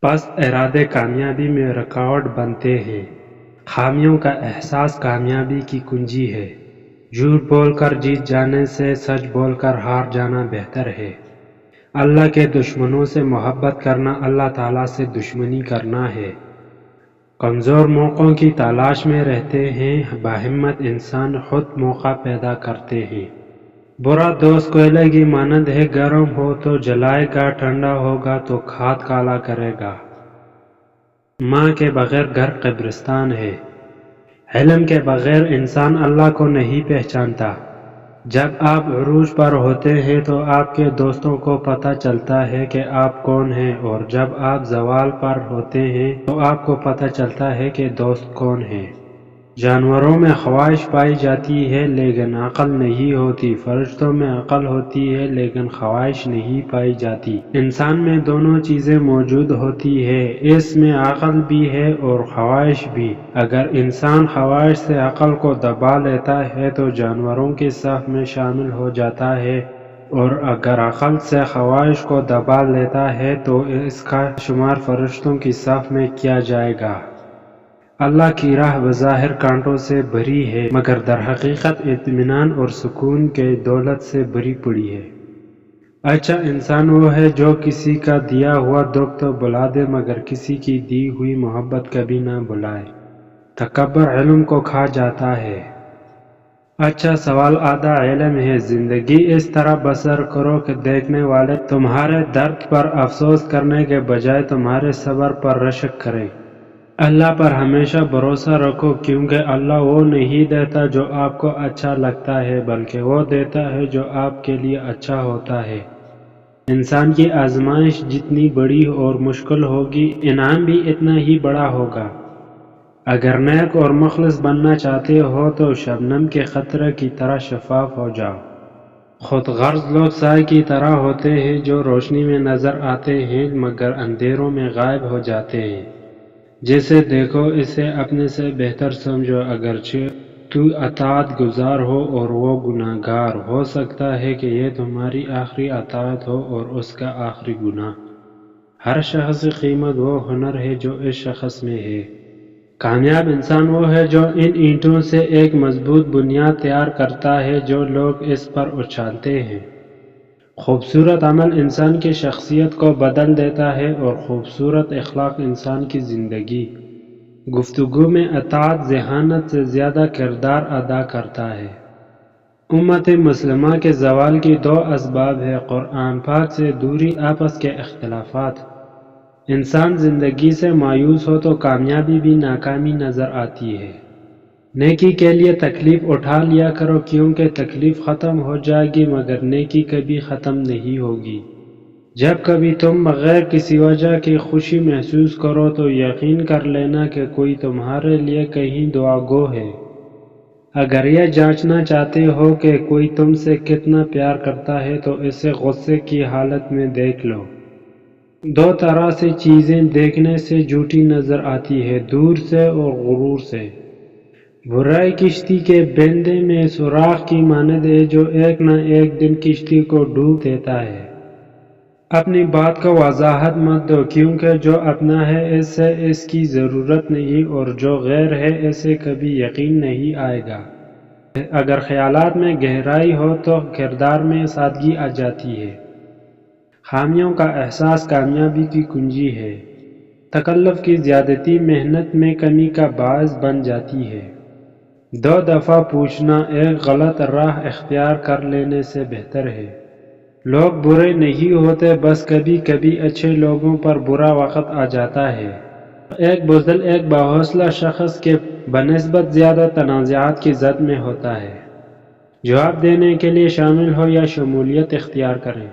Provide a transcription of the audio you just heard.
پست ارادے کامیابی میں رکاوٹ بنتے ہیں۔ خامیوں کا احساس کامیابی کی کنجی ہے۔ جھوٹ بول کر جیت جانے سے سچ بول کر ہار جانا بہتر ہے۔ اللہ کے دشمنوں سے محبت کرنا اللہ تعالیٰ سے دشمنی کرنا ہے۔ کمزور موقعوں کی تلاش میں رہتے ہیں، باہمت انسان خود موقع پیدا کرتے ہیں۔ برا دوست کوئلے کی مانند ہے، گرم ہو تو جلائے گا، ٹھنڈا ہوگا تو کھاد کالا کرے گا۔ ماں کے بغیر گھر قبرستان ہے۔ علم کے بغیر انسان اللہ کو نہیں پہچانتا۔ جب آپ عروج پر ہوتے ہیں تو آپ کے دوستوں کو پتہ چلتا ہے کہ آپ کون ہیں، اور جب آپ زوال پر ہوتے ہیں تو آپ کو پتہ چلتا ہے کہ دوست کون ہیں۔ جانوروں میں خواہش پائی جاتی ہے لیکن عقل نہیں ہوتی، فرشتوں میں عقل ہوتی ہے لیکن خواہش نہیں پائی جاتی۔ انسان میں دونوں چیزیں موجود ہوتی ہے، اس میں عقل بھی ہے اور خواہش بھی۔ اگر انسان خواہش سے عقل کو دبا لیتا ہے تو جانوروں کے صف میں شامل ہو جاتا ہے، اور اگر عقل سے خواہش کو دبا لیتا ہے تو اس کا شمار فرشتوں کی صف میں کیا جائے گا۔ اللہ کی راہ بظاہر کانٹوں سے بھری ہے مگر در حقیقت اطمینان اور سکون کے دولت سے بھری پڑی ہے۔ اچھا انسان وہ ہے جو کسی کا دیا ہوا دکھ تو بھلا دے مگر کسی کی دی ہوئی محبت کبھی نہ بھلائے۔ تکبر علم کو کھا جاتا ہے۔ اچھا سوال آدھا علم ہے۔ زندگی اس طرح بسر کرو کہ دیکھنے والے تمہارے درد پر افسوس کرنے کے بجائے تمہارے صبر پر رشک کریں۔ اللہ پر ہمیشہ بھروسہ رکھو، کیونکہ اللہ وہ نہیں دیتا جو آپ کو اچھا لگتا ہے بلکہ وہ دیتا ہے جو آپ کے لیے اچھا ہوتا ہے۔ انسان کی آزمائش جتنی بڑی اور مشکل ہوگی، انعام بھی اتنا ہی بڑا ہوگا۔ اگر نیک اور مخلص بننا چاہتے ہو تو شبنم کے قطرے کی طرح شفاف ہو جاؤ۔ خود غرض لوگ سائے کی طرح ہوتے ہیں جو روشنی میں نظر آتے ہیں مگر اندھیروں میں غائب ہو جاتے ہیں۔ جسے دیکھو اسے اپنے سے بہتر سمجھو، اگرچہ تو اطاعت گزار ہو اور وہ گناہ گار، ہو سکتا ہے کہ یہ تمہاری آخری اطاعت ہو اور اس کا آخری گناہ۔ ہر شخص کی قیمت وہ ہنر ہے جو اس شخص میں ہے۔ کامیاب انسان وہ ہے جو ان اینٹوں سے ایک مضبوط بنیاد تیار کرتا ہے جو لوگ اس پر اچھالتے ہیں۔ خوبصورت عمل انسان کی شخصیت کو بدل دیتا ہے اور خوبصورت اخلاق انسان کی زندگی۔ گفتگو میں اطاعت ذہانت سے زیادہ کردار ادا کرتا ہے۔ امت مسلمہ کے زوال کی دو اسباب ہیں: قرآن پاک سے دوری، آپس کے اختلافات۔ انسان زندگی سے مایوس ہو تو کامیابی بھی ناکامی نظر آتی ہے۔ نیکی کے لیے تکلیف اٹھا لیا کرو، کیونکہ تکلیف ختم ہو جائے گی مگر نیکی کبھی ختم نہیں ہوگی۔ جب کبھی تم بغیر کسی وجہ کی خوشی محسوس کرو تو یقین کر لینا کہ کوئی تمہارے لیے کہیں دعا گو ہے۔ اگر یہ جانچنا چاہتے ہو کہ کوئی تم سے کتنا پیار کرتا ہے تو اسے غصے کی حالت میں دیکھ لو۔ دو طرح سے چیزیں دیکھنے سے جھوٹی نظر آتی ہے: دور سے اور غرور سے۔ برائی کشتی کے بیندے میں سوراخ کی مانند ہے جو ایک نہ ایک دن کشتی کو ڈوب دیتا ہے۔ اپنی بات کو وضاحت مت دو، کیونکہ جو اپنا ہے اس سے اس کی ضرورت نہیں اور جو غیر ہے اسے کبھی یقین نہیں آئے گا۔ اگر خیالات میں گہرائی ہو تو کردار میں سادگی آ جاتی ہے۔ خامیوں کا احساس کامیابی کی کنجی ہے۔ تکلف کی زیادتی محنت میں کمی کا باعث بن جاتی ہے۔ دو دفعہ پوچھنا ایک غلط راہ اختیار کر لینے سے بہتر ہے۔ لوگ برے نہیں ہوتے، بس کبھی کبھی اچھے لوگوں پر برا وقت آ جاتا ہے۔ ایک بزدل ایک باحوصلہ شخص کے بنسبت زیادہ تنازعات کی زد میں ہوتا ہے۔ جواب دینے کے لیے شامل ہو یا شمولیت اختیار کریں۔